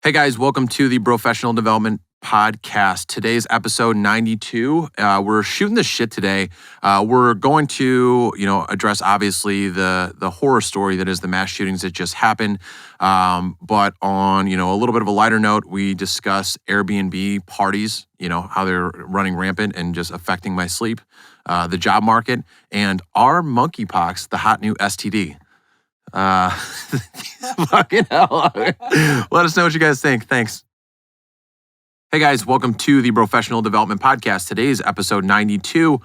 Hey guys, welcome to the Brofessional Development podcast. Today's episode 92. We're shooting the shit today. We're going to, address obviously the horror story that is the mass shootings that just happened. But on, a little bit of a lighter note, we discuss Airbnb parties, how they're running rampant and just affecting my sleep, the job market, and our monkeypox, the hot new STD. Fucking hell. Let us know what you guys think. Thanks. Hey guys, welcome to the Brofessional Development Podcast. Today's episode 92.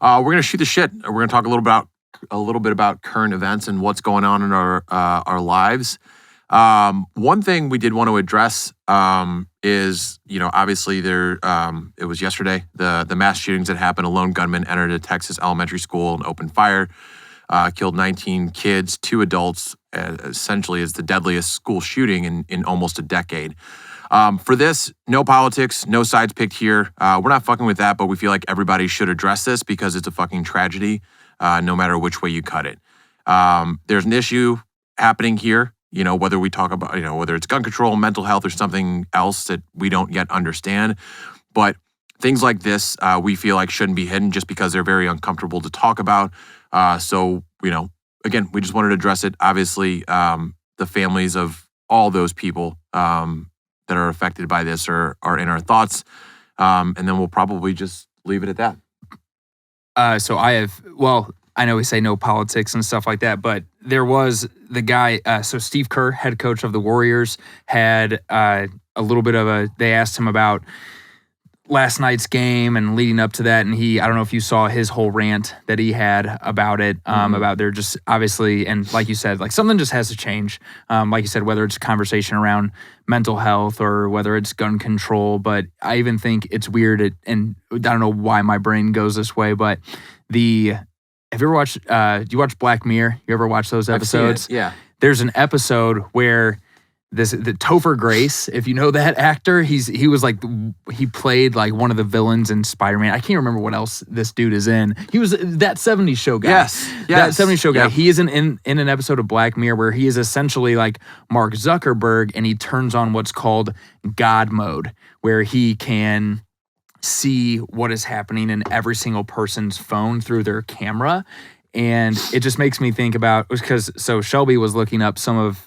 We're gonna shoot the shit. We're gonna talk a little bit about current events and what's going on in our lives. One thing we did want to address is, obviously it was yesterday, the mass shootings that happened. A lone gunman entered a Texas elementary school and opened fire. Killed 19 kids, 2 adults, essentially is the deadliest school shooting in almost a decade. For this, no politics, no sides picked here. We're not fucking with that, but we feel like everybody should address this because it's a fucking tragedy, no matter which way you cut it. There's an issue happening here, whether we talk about, whether it's gun control, mental health, or something else that we don't yet understand. But things like this, we feel like shouldn't be hidden just because they're very uncomfortable to talk about. So, again, we just wanted to address it. Obviously, the families of all those people that are affected by this are in our thoughts. And then we'll probably just leave it at that. So I know we say no politics and stuff like that, but there was the guy, so Steve Kerr, head coach of the Warriors, had a little bit of they asked him about last night's game and leading up to that, and I don't know if you saw his whole rant that he had about it, about they're just obviously, and like you said, like something just has to change. Like you said, whether it's a conversation around mental health or whether it's gun control, but I even think it's weird, and I don't know why my brain goes this way, but have you ever watched, do you watch Black Mirror? You ever watch those episodes? I've seen it, yeah. There's an episode where the Topher Grace, if you know that actor, he played like one of the villains in Spider-Man. I can't remember what else this dude is in. He was that 70s show guy. Yes. That 70s show guy. Yep. He is in an episode of Black Mirror where he is essentially like Mark Zuckerberg, and he turns on what's called God mode, where he can see what is happening in every single person's phone through their camera. And it just makes me think about, because Shelby was looking up some of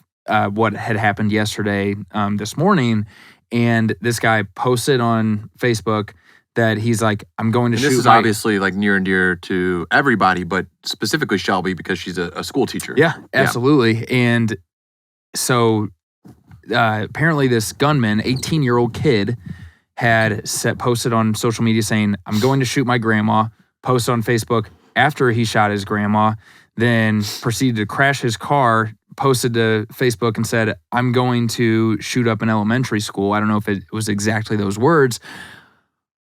what had happened yesterday, this morning, and this guy posted on Facebook that he's like, I'm going to shoot. This is obviously like near and dear to everybody, but specifically Shelby because she's a school teacher. Yeah, absolutely. Yeah. And so apparently this gunman, 18-year-old kid, had posted on social media saying, I'm going to shoot my grandma, posted on Facebook after he shot his grandma, then proceeded to crash his car, posted to Facebook and said, I'm going to shoot up an elementary school. I don't know if it was exactly those words,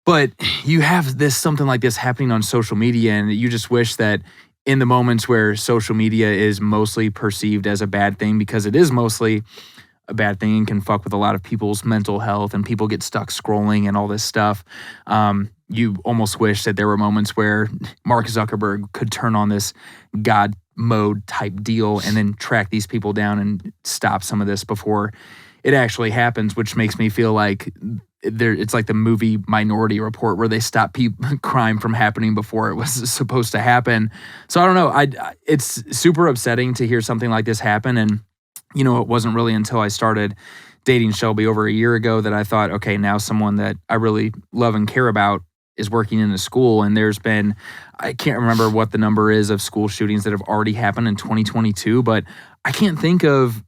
but you have something like this happening on social media, and you just wish that in the moments where social media is mostly perceived as a bad thing, because it is mostly a bad thing and can fuck with a lot of people's mental health, and people get stuck scrolling and all this stuff. You almost wish that there were moments where Mark Zuckerberg could turn on this God mode type deal and then track these people down and stop some of this before it actually happens, which makes me feel like it's like the movie Minority Report, where they stop crime from happening before it was supposed to happen. So I don't know. It's super upsetting to hear something like this happen. And, it wasn't really until I started dating Shelby over a year ago that I thought, okay, now someone that I really love and care about is working in a school. And there's been, I can't remember what the number is of school shootings that have already happened in 2022, but I can't think of,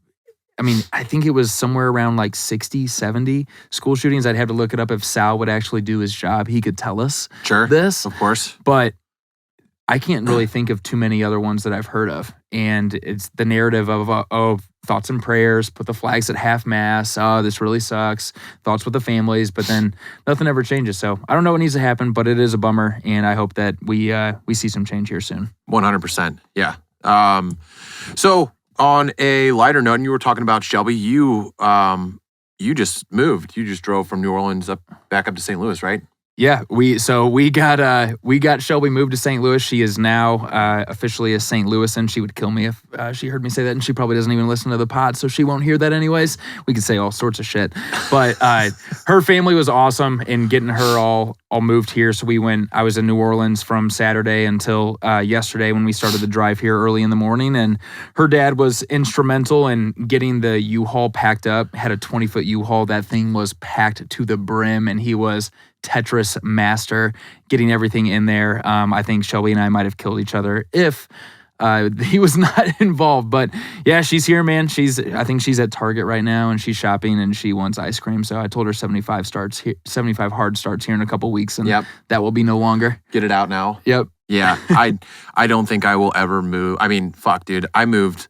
I think it was somewhere around like 60, 70 school shootings. I'd have to look it up if Sal would actually do his job. He could tell us this. Of course. But I can't really think of too many other ones that I've heard of. And it's the narrative of thoughts and prayers, put the flags at half mast. Oh, this really sucks. Thoughts with the families, but then nothing ever changes. So I don't know what needs to happen, but it is a bummer. And I hope that we see some change here soon. 100%. Yeah. So on a lighter note, and you were talking about Shelby, you just moved. You just drove from New Orleans back up to St. Louis, right? Yeah, we got Shelby moved to St. Louis. She is now officially a St. Louisan. She would kill me if she heard me say that, and she probably doesn't even listen to the pod, so she won't hear that anyways. We could say all sorts of shit, but her family was awesome in getting her all moved here. So I was in New Orleans from Saturday until yesterday when we started the drive here early in the morning, and her dad was instrumental in getting the U-Haul packed up. Had a 20-foot U-Haul. That thing was packed to the brim, and he was Tetris master getting everything in there. I think Shelby and I might have killed each other if he was not involved. But yeah, she's here, man. I think she's at Target right now and she's shopping and she wants ice cream. So I told her 75 hard starts here in a couple weeks, and that will be no longer. Get it out now. Yep. Yeah. I don't think I will ever move. I mean, fuck, dude. I moved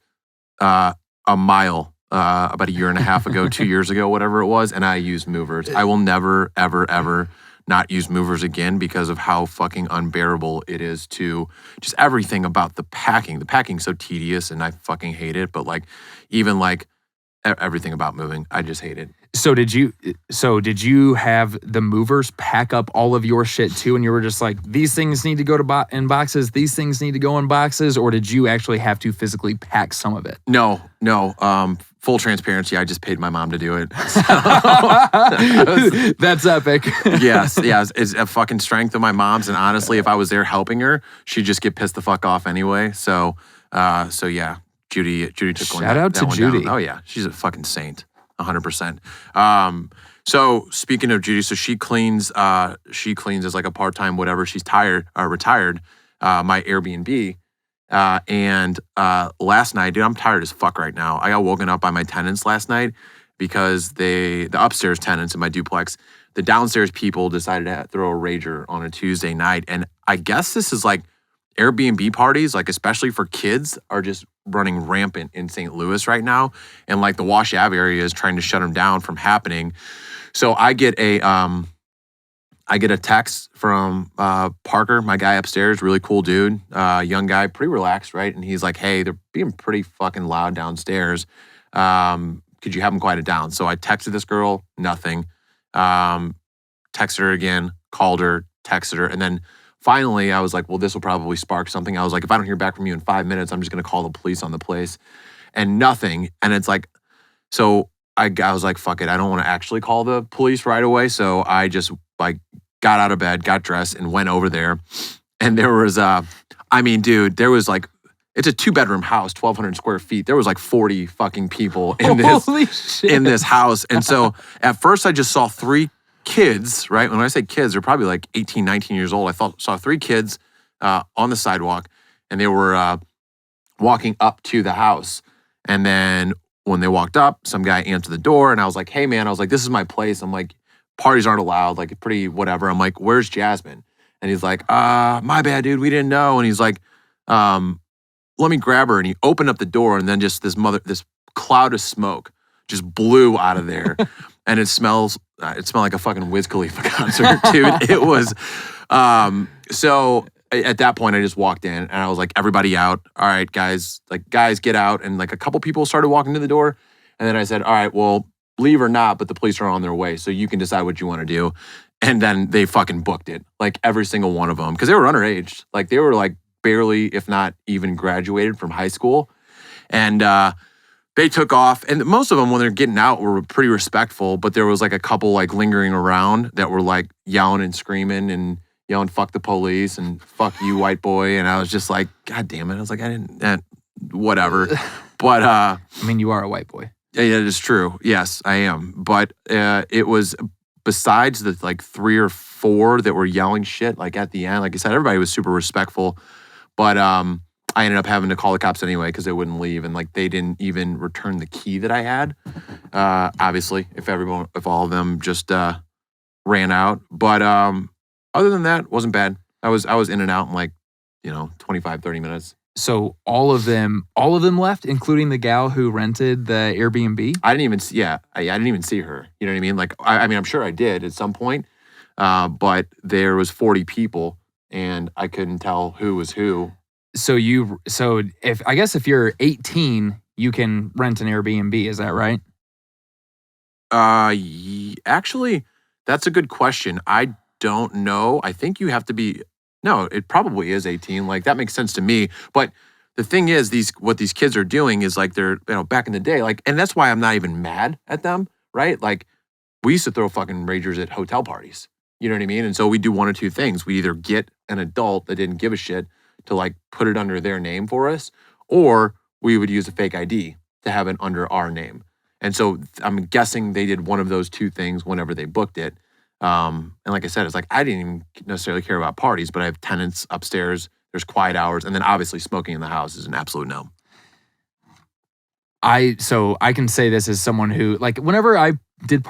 a mile about a year and a half ago, 2 years ago, whatever it was, and I use movers. I will never, ever, ever not use movers again because of how fucking unbearable it is to just everything about the packing. The packing's so tedious and I fucking hate it, but like even like everything about moving, I just hate it. So did you have the movers pack up all of your shit too, and you were just like, these things need to go to in boxes, these things need to go in boxes, or did you actually have to physically pack some of it? No. Full transparency, I just paid my mom to do it. So, that's epic. Yes. It's a fucking strength of my mom's, and honestly, if I was there helping her, she'd just get pissed the fuck off anyway. So yeah, Judy took Shout out to Judy. Down. Oh yeah, she's a fucking saint. 100%. So speaking of Judy, so she cleans as like a part-time whatever. She's retired, my Airbnb. And last night, dude, I'm tired as fuck right now. I got woken up by my tenants last night because the upstairs tenants in my duplex, the downstairs people decided to throw a rager on a Tuesday night. And I guess this is like Airbnb parties, like especially for kids, are just running rampant in St. Louis right now. And like the Wash Ave area is trying to shut them down from happening. So I get a text from Parker, my guy upstairs, really cool dude, young guy, pretty relaxed, right? And he's like, hey, they're being pretty fucking loud downstairs. Could you have them quiet it down? So I texted this girl, nothing. Texted her again, called her, texted her, and then finally, I was like, well, this will probably spark something. I was like, if I don't hear back from you in 5 minutes, I'm just going to call the police on the place. And nothing. And it's like, so I was like, fuck it. I don't want to actually call the police right away. So I just like got out of bed, got dressed, and went over there. And there was, dude, there was like, it's a 2-bedroom house, 1,200 square feet. There was like 40 fucking people in this house. And so at first I just saw 3 kids, right? When I say kids, they're probably like 18, 19 years old. I saw 3 kids on the sidewalk, and they were walking up to the house. And then when they walked up, some guy answered the door, and I was like, hey, man, this is my place. I'm like, parties aren't allowed, like pretty whatever. I'm like, where's Jasmine? And he's like, my bad, dude, we didn't know. And he's like, let me grab her. And he opened up the door, and then just this cloud of smoke just blew out of there. And it smelled like a fucking Wiz Khalifa concert, dude. It was, so at that point I just walked in and I was like, everybody out. All right, guys, get out. And like a couple people started walking to the door. And then I said, all right, well, leave or not, but the police are on their way. So you can decide what you want to do. And then they fucking booked it. Like every single one of them. Cause they were underage. Like they were like barely, if not even graduated from high school. And, they took off, and most of them, when they're getting out, were pretty respectful, but there was like a couple like lingering around that were like yelling and screaming and yelling, fuck the police and fuck you, white boy. And I was just like, God damn it. I was like, I didn't, whatever. But, I mean, you are a white boy. Yeah, it is true. Yes, I am. But it was, besides the like 3 or 4 that were yelling shit, like at the end, like I said, everybody was super respectful. But, I ended up having to call the cops anyway because they wouldn't leave, and like they didn't even return the key that I had. Obviously, if all of them just ran out, but other than that, wasn't bad. I was in and out in like 25, 30 minutes. So all of them left, including the gal who rented the Airbnb. I didn't even see. Yeah, I didn't even see her. You know what I mean? Like I mean, I'm sure I did at some point, but there was 40 people, and I couldn't tell who was who. So if you're 18, you can rent an Airbnb, is that right? Actually, that's a good question. I don't know. I think you have to be, no, it probably is 18. Like that makes sense to me. But the thing is, what these kids are doing is like they're, back in the day, like, and that's why I'm not even mad at them, right? Like we used to throw fucking ragers at hotel parties. You know what I mean? And so we do one or two things. We either get an adult that didn't give a shit to like put it under their name for us, or we would use a fake ID to have it under our name. And so I'm guessing they did one of those two things whenever they booked it. And like I said, it's like I didn't even necessarily care about parties, but I have tenants upstairs. There's quiet hours, and then obviously smoking in the house is an absolute no. So I can say this as someone who, like, whenever I did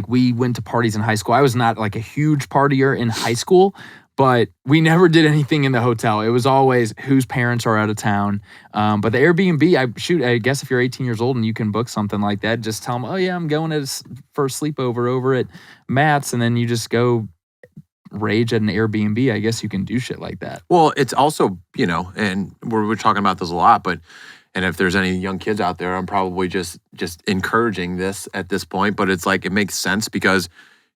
we went to parties in high school. I was not like a huge partier in high school, but we never did anything in the hotel. It was always whose parents are out of town. But the Airbnb, I guess if you're 18 years old and you can book something like that, just tell them, oh yeah, I'm going for a sleepover over at Matt's, and then you just go rage at an Airbnb. I guess you can do shit like that. Well, it's also, and we're talking about this a lot, and if there's any young kids out there, I'm probably just encouraging this at this point. But it's like, it makes sense because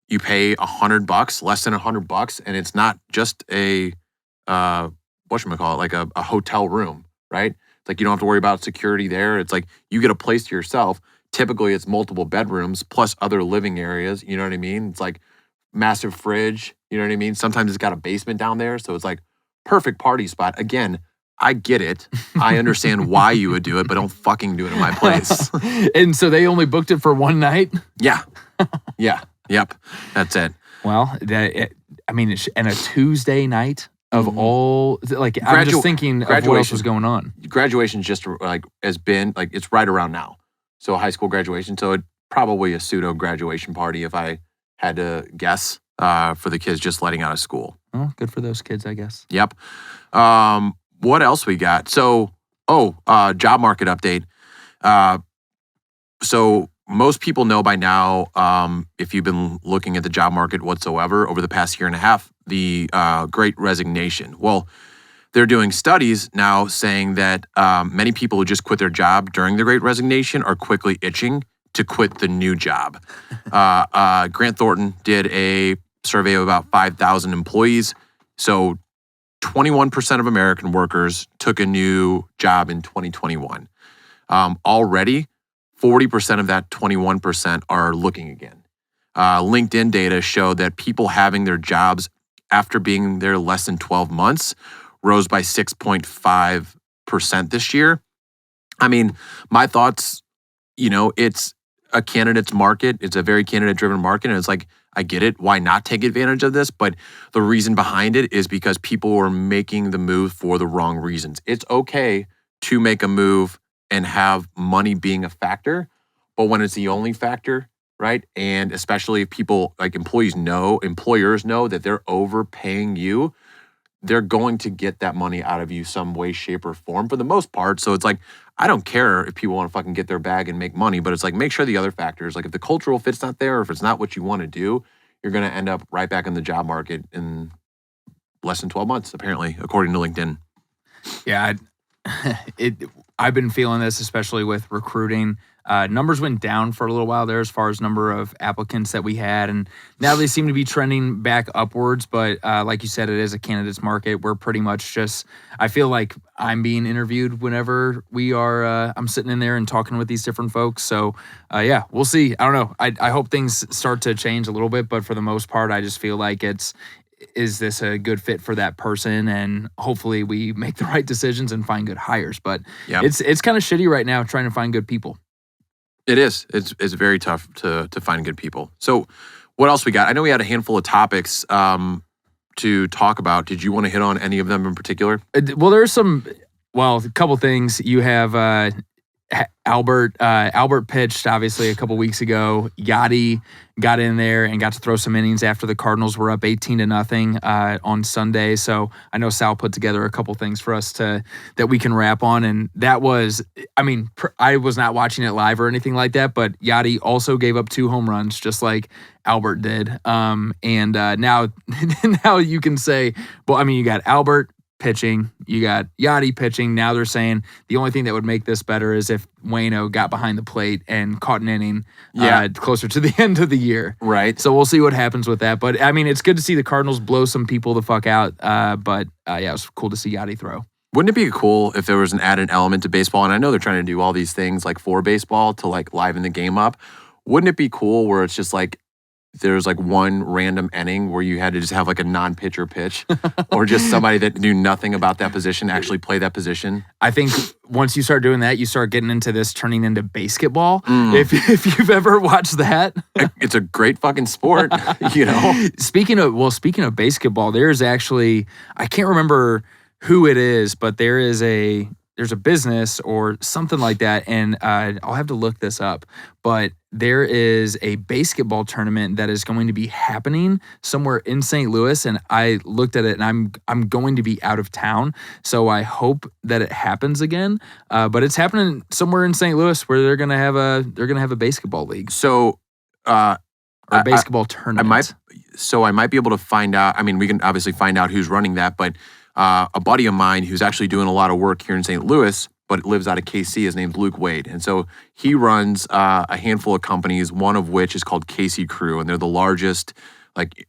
you pay $100, less than $100, and it's not just a whatchamacallit, like a hotel room, right? It's like you don't have to worry about security there. It's like you get a place to yourself. Typically, it's multiple bedrooms plus other living areas. You know what I mean? It's like massive fridge. You know what I mean? Sometimes it's got a basement down there, so it's like perfect party spot. Again, I get it. I understand why you would do it, but don't fucking do it in my place. And so they only booked it for one night? Yeah. Yep. That's it. Well, and a Tuesday night of all, like, I'm just thinking of what else was going on. Graduation's just like has been, like, it's right around now. So high school graduation. So it's probably a pseudo graduation party if I had to guess for the kids just letting out of school. Oh, good for those kids, I guess. Yep. What else we got? So, job market update. So most people know by now, if you've been looking at the job market whatsoever over the past year and a half, the Great Resignation. Well, they're doing studies now saying that many people who just quit their job during the Great Resignation are quickly itching to quit the new job. Grant Thornton did a survey of about 5,000 employees. So 21% of American workers took a new job in 2021. Already, 40% of that 21% are looking again. LinkedIn data show that people having their jobs after being there less than 12 months rose by 6.5% this year. I mean, my thoughts, it's a candidate's market. It's a very candidate-driven market, and it's like, I get it. Why not take advantage of this? But the reason behind it is because people are making the move for the wrong reasons. It's okay to make a move and have money being a factor, but when it's the only factor, right? And especially if people, like employers know that they're overpaying you, they're going to get that money out of you some way, shape, or form for the most part. So it's like, I don't care if people want to fucking get their bag and make money, but it's like, make sure the other factors, like if the cultural fit's not there, or if it's not what you want to do, you're going to end up right back in the job market in less than 12 months, apparently, according to LinkedIn. Yeah, I've been feeling this, especially with recruiting. Numbers went down for a little while there as far as number of applicants that we had, and now they seem to be trending back upwards. But like you said, it is a candidates market. We're pretty much just, I feel like I'm being interviewed whenever we are, I'm sitting in there and talking with these different folks. So yeah, we'll see. I don't know. I hope things start to change a little bit, but for the most part, I just feel like is this a good fit for that person? And hopefully we make the right decisions and find good hires. But it's kind of shitty right now trying to find good people. It is. It's very tough to find good people. So what else we got? I know we had a handful of topics to talk about. Did you want to hit on any of them in particular? Well, there's a couple things. You have Albert pitched obviously a couple weeks ago. Yachty got in there and got to throw some innings after the Cardinals were up 18-0 on Sunday. So I know Sal put together a couple things for us that we can wrap on, and that was, I was not watching it live or anything like that, but Yachty also gave up 2 home runs just like Albert did. And now you can say, well, you got Albert pitching. You got Yachty pitching. Now they're saying the only thing that would make this better is if Waino got behind the plate and caught an inning closer to the end of the year. Right. So we'll see what happens with that. But, I mean, it's good to see the Cardinals blow some people the fuck out. But it was cool to see Yachty throw. Wouldn't it be cool if there was an added element to baseball? And I know they're trying to do all these things like for baseball to like liven the game up. Wouldn't it be cool where it's just like there's like one random inning where you had to just have like a non-pitcher pitch or just somebody that knew nothing about that position actually play that position? I think once you start doing that, you start getting into this turning into basketball. If you've ever watched that. It's a great fucking sport, you know? Speaking of basketball, there's actually, I can't remember who it is, but there's a business or something like that, and I'll have to look this up, but there is a basketball tournament that is going to be happening somewhere in St. Louis, and I looked at it, and I'm going to be out of town, so I hope that it happens again. But it's happening somewhere in St. Louis where they're gonna have a basketball league. So, or a basketball tournament. I might be able to find out. I mean, we can obviously find out who's running that, but a buddy of mine who's actually doing a lot of work here in St. Louis, but lives out of KC. His name's Luke Wade. And so he runs a handful of companies, one of which is called KC Crew. And they're the largest like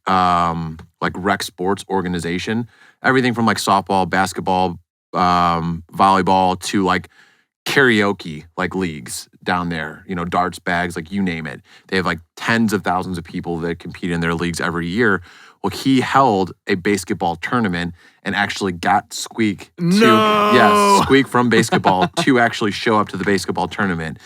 rec sports organization. Everything from like softball, basketball, volleyball to like karaoke like leagues down there, you know, darts, bags, like you name it. They have like tens of thousands of people that compete in their leagues every year. Well, he held a basketball tournament and actually got Squeak Squeak from basketball to actually show up to the basketball tournament.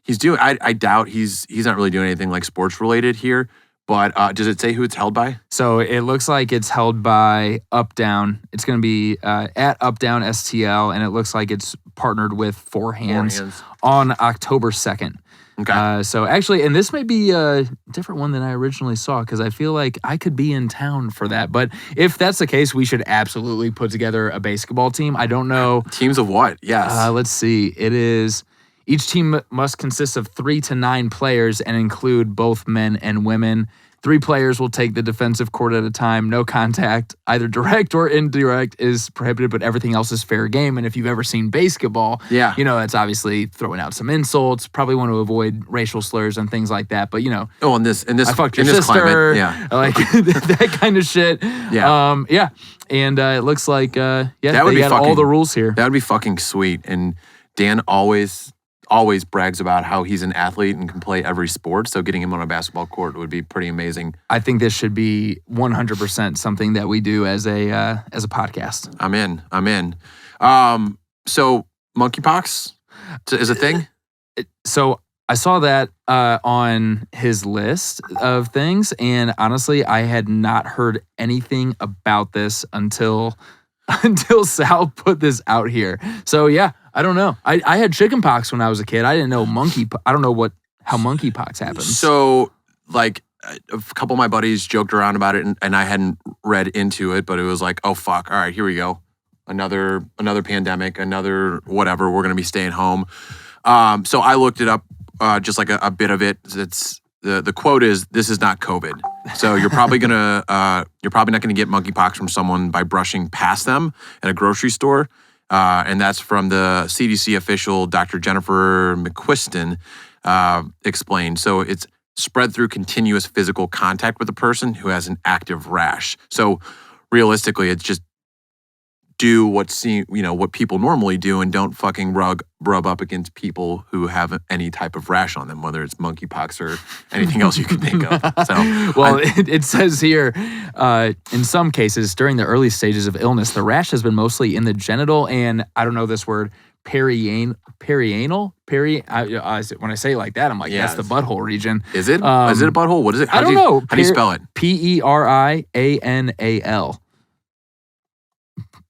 He's doing, I doubt he's not really doing anything like sports related here, but does it say who it's held by? So it looks like it's held by Up Down. It's going to be at Up Down STL, and it looks like it's partnered with Four Hands on October 2nd. Okay. So actually, and this may be a different one than I originally saw because I feel like I could be in town for that. But if that's the case, we should absolutely put together a basketball team. I don't know. Teams of what? Yes. Let's see. It is, each team must consist of 3 to 9 players and include both men and women. 3 players will take the defensive court at a time. No contact, either direct or indirect, is prohibited, but everything else is fair game. And if you've ever seen basketball, you know, that's obviously throwing out some insults. Probably want to avoid racial slurs and things like that. But, you know. Oh, in this I fucked your sister. Climate, like that kind of shit. Yeah. And it looks like, that would they got all the rules here. That would be fucking sweet. And Dan always brags about how he's an athlete and can play every sport. So getting him on a basketball court would be pretty amazing. I think this should be 100% something that we do as a podcast. I'm in. So monkeypox is a thing? So I saw that on his list of things. And honestly, I had not heard anything about this until Sal put this out here. So yeah, I don't know. I had chickenpox when I was a kid. I didn't know I don't know how monkeypox happens. So like a couple of my buddies joked around about it and I hadn't read into it, but it was like, oh fuck, all right, here we go. Another pandemic, another whatever, we're gonna be staying home. So I looked it up, just like a bit of it. It's the quote is, "This is not COVID." So you're probably not gonna get monkeypox from someone by brushing past them at a grocery store, and that's from the CDC official, Dr. Jennifer McQuiston, explained. So it's spread through continuous physical contact with a person who has an active rash. So realistically, it's just do what people normally do and don't fucking rub up against people who have any type of rash on them, whether it's monkeypox or anything else you can think of. So, well, it says here, in some cases during the early stages of illness, the rash has been mostly in the genital and, I don't know this word, perianal. When I say it like that, I'm like, that's the butthole region. Is it? Is it a butthole? What is it? I don't know. How do you spell it? Perianal.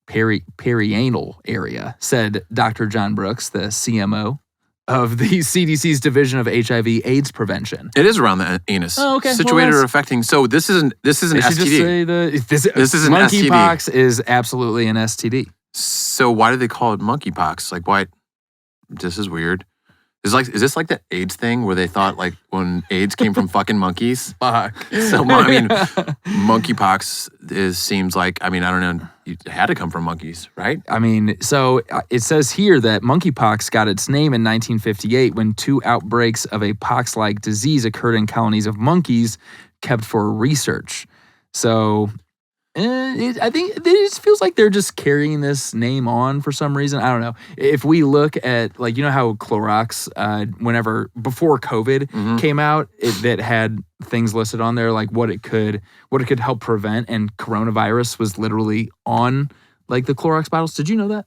Perianal area, said Dr. John Brooks, the CMO of the CDC's Division of HIV/AIDS Prevention. It is around the anus. Oh, okay. Situated or affecting. So this is an STD. Just say this is an monkeypox is absolutely an STD. So why do they call it monkeypox? Like, why? This is weird. Is this like the AIDS thing where they thought like when AIDS came from fucking monkeys? Fuck. So I mean, monkeypox seems like, I mean, I don't know, it had to come from monkeys, right? I mean, so it says here that monkeypox got its name in 1958 when 2 outbreaks of a pox-like disease occurred in colonies of monkeys kept for research. So I think it just feels like they're just carrying this name on for some reason. I don't know. If we look at, like, you know how Clorox, before COVID came out, that had things listed on there, like what it could help prevent, and coronavirus was literally on like the Clorox bottles. Did you know that?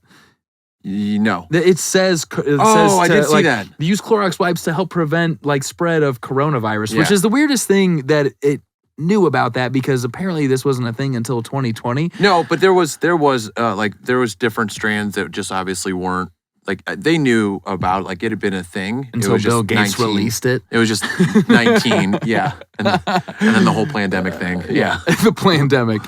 No. It says I did see that. Use Clorox wipes to help prevent like spread of coronavirus, which is the weirdest thing that it knew about that, because apparently this wasn't a thing until 2020. No, but there was different strands that just obviously weren't, like, they knew about, like, it had been a thing until Bill Gates released it. It was just 19, yeah, and then the whole pandemic thing, yeah. The pandemic.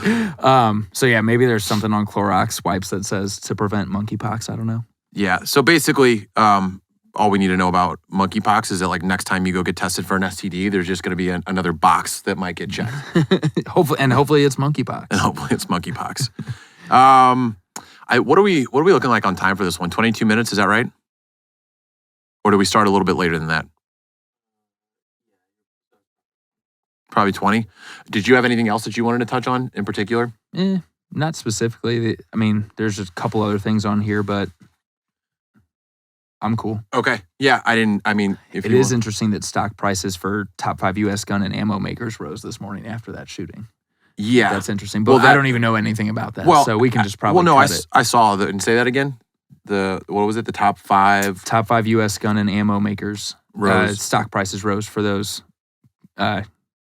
So yeah, maybe there's something on Clorox wipes that says to prevent monkeypox. I don't know. Yeah. So basically, all we need to know about monkeypox is that, like, next time you go get tested for an STD, there's just going to be another box that might get checked. hopefully it's monkeypox. And hopefully it's monkeypox. What are we looking like on time for this one? 22 minutes, is that right? Or do we start a little bit later than that? Probably 20. Did you have anything else that you wanted to touch on in particular? Not specifically. I mean, there's a couple other things on here, but I'm cool. Okay. Yeah, it is interesting that stock prices for top 5 U.S. gun and ammo makers rose this morning after that shooting. Yeah. That's interesting. But I don't even know anything about that. So we can just probably I saw that. And say that again. What was it? The top 5? Top 5 U.S. gun and ammo makers. Rose. Stock prices rose for those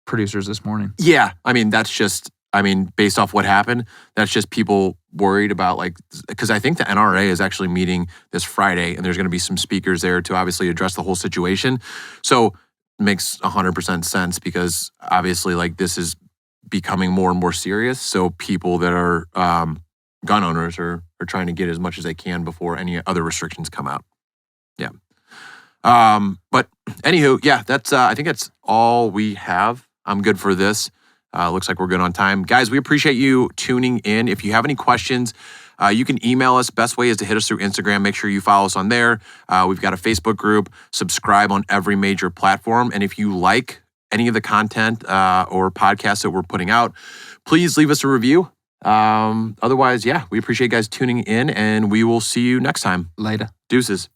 producers this morning. Yeah. I mean, that's just, based off what happened, that's just people worried about, like, because I think the NRA is actually meeting this Friday, and there's going to be some speakers there to obviously address the whole situation. So it makes 100% sense, because obviously, like, this is becoming more and more serious. So people that are gun owners are trying to get as much as they can before any other restrictions come out. Yeah. But anywho, yeah, that's I think that's all we have. I'm good for this. Looks like we're good on time. Guys, we appreciate you tuning in. If you have any questions, you can email us. Best way is to hit us through Instagram. Make sure you follow us on there. We've got a Facebook group. Subscribe on every major platform. And if you like any of the content or podcasts that we're putting out, please leave us a review. Otherwise, yeah, we appreciate you guys tuning in, and we will see you next time. Later. Deuces.